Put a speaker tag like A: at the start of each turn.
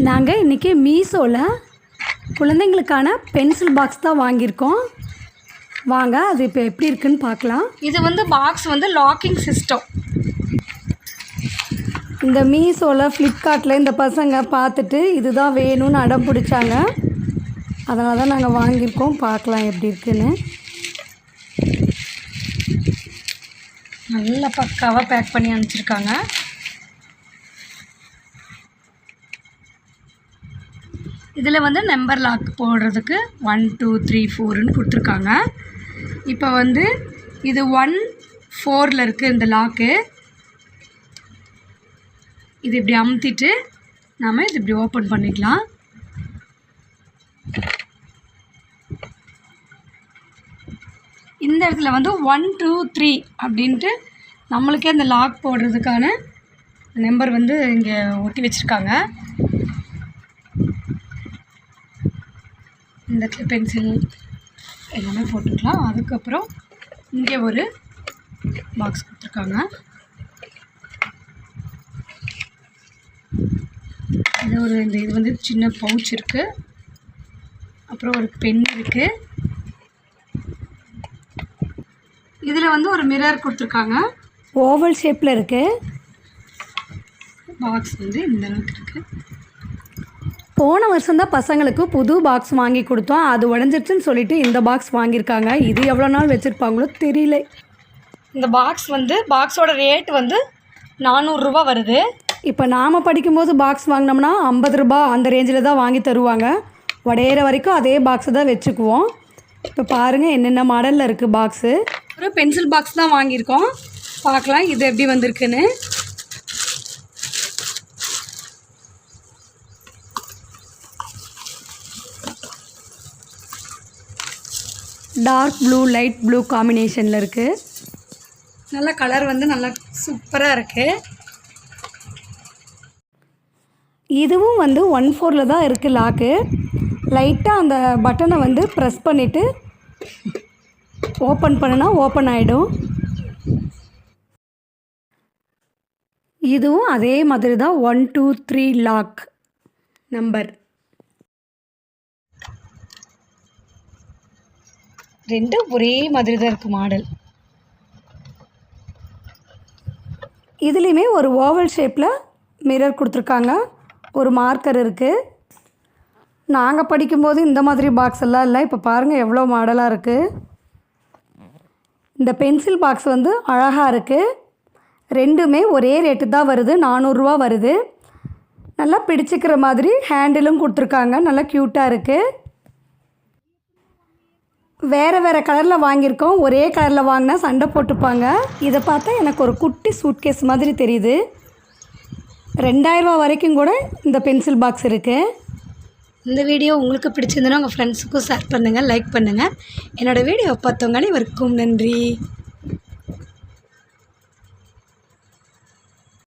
A: நாங்கள் இன்றைக்கி மீஷோவில் குழந்தைங்களுக்கான பென்சில் பாக்ஸ் தான் வாங்கியிருக்கோம். வாங்க அது இப்போ எப்படி இருக்குன்னு பார்க்கலாம்.
B: இது வந்து பாக்ஸ் வந்து லாக்கிங் சிஸ்டம்.
A: இந்த மீஷோவில் ஃப்ளிப்கார்ட்டில் இந்த பசங்க பார்த்துட்டு இதுதான் வேணும்னு அடம் பிடிச்சாங்க. அதனால தான் நாங்கள் வாங்கியிருக்கோம். பார்க்கலாம் எப்படி இருக்குன்னு.
B: நல்லா பக்காவாக பேக் பண்ணி அனுப்பிச்சிருக்காங்க. இதில் வந்து நம்பர் லாக் போடுறதுக்கு 1 2 3 4ன்னு கொடுத்துருக்காங்க. இப்போ வந்து இது 1 4 இருக்குது இந்த லாக்கு. இது இப்படி அமுத்திட்டு நாம் இது இப்படி ஓப்பன் பண்ணிக்கலாம். இந்த இடத்துல வந்து 1 2 3 அப்படின்ட்டு நம்மளுக்கே அந்த லாக் போடுறதுக்கான நம்பர் வந்து இங்கே ஒட்டி வச்சுருக்காங்க. இந்த இடத்துல பென்சில் எல்லாமே போட்டுக்கலாம். அதுக்கப்புறம் இங்கே ஒரு பாக்ஸ் கொடுத்துருக்காங்க. இது வந்து சின்ன பவுச் இருக்குது. அப்புறம் ஒரு பென் இருக்குது. இதில் வந்து ஒரு மிரர் கொடுத்துருக்காங்க.
A: ஓவல் ஷேப்பில் இருக்குது.
B: பாக்ஸ் வந்து இந்த அளவுக்கு இருக்குது.
A: போன வருஷம்தான் பசங்களுக்கு புது பாக்ஸ் வாங்கி கொடுத்தோம். அது உடஞ்சிருச்சுன்னு சொல்லிட்டு இந்த பாக்ஸ் வாங்கியிருக்காங்க. இது எவ்வளோ நாள் வச்சுருப்பாங்களோ தெரியல.
B: இந்த பாக்ஸ் வந்து பாக்ஸோட ரேட் வந்து 400 ரூபா வருது.
A: இப்போ நாம் படிக்கும்போது பாக்ஸ் வாங்கினோம்னா 50 ரூபா அந்த ரேஞ்சில் தான் வாங்கி தருவாங்க. உடையிற வரைக்கும் அதே பாக்ஸை தான் வச்சுக்குவோம். இப்போ பாருங்கள் என்னென்ன மாடலில் இருக்குது பாக்ஸு.
B: ஒரு பென்சில் பாக்ஸ் தான் வாங்கியிருக்கோம். பார்க்கலாம் இது எப்படி வந்திருக்குன்னு.
A: டார்க் ப்ளூ லைட் ப்ளூ காம்பினேஷனில் இருக்குது.
B: நல்ல கலர் வந்து நல்லா சூப்பராக இருக்குது.
A: இதுவும் வந்து 1 4 தான் இருக்குது லாக்கு. லைட்டாக அந்த பட்டனை வந்து ப்ரெஸ் பண்ணிவிட்டு ஓப்பன் பண்ணுனா ஓப்பன் ஆகிடும். இதுவும் அதே மாதிரி தான் 1 2 3 லாக் நம்பர்.
B: ரெண்டும் ஒரே மாதிரி தான் இருக்குது மாடல்.
A: இதுலேயுமே ஒரு ஓவல் ஷேப்பில் மிரர் கொடுத்துருக்காங்க. ஒரு மார்க்கர் இருக்குது. நாங்கள் படிக்கும்போது இந்த மாதிரி பாக்ஸ் எல்லாம் இல்லை. இப்போ பாருங்கள் எவ்வளோ மாடலாக இருக்குது. இந்த பென்சில் பாக்ஸ் வந்து அழகாக இருக்குது. ரெண்டுமே ஒரே ரேட்டு தான் வருது. 400 ரூபா வருது. நல்லா பிடிச்சிக்கிற மாதிரி ஹேண்டிலும் கொடுத்துருக்காங்க. நல்லா க்யூட்டாக இருக்குது. வேறு வேறு கலரில் வாங்கியிருக்கோம். ஒரே கலரில் வாங்கினா சண்டை போட்டுப்பாங்க. இதை பார்த்தா எனக்கு ஒரு குட்டி சூட்கேஸ் மாதிரி தெரியுது. 2000 ரூபா வரைக்கும் கூட இந்த பென்சில் பாக்ஸ் இருக்குது.
B: இந்த வீடியோ உங்களுக்கு பிடிச்சிருந்ததுன்னா உங்கள் ஃப்ரெண்ட்ஸுக்கும் ஷேர் பண்ணுங்கள், லைக் பண்ணுங்கள். என்னோடய வீடியோ பார்த்தவங்க அனைவருக்கும் நன்றி.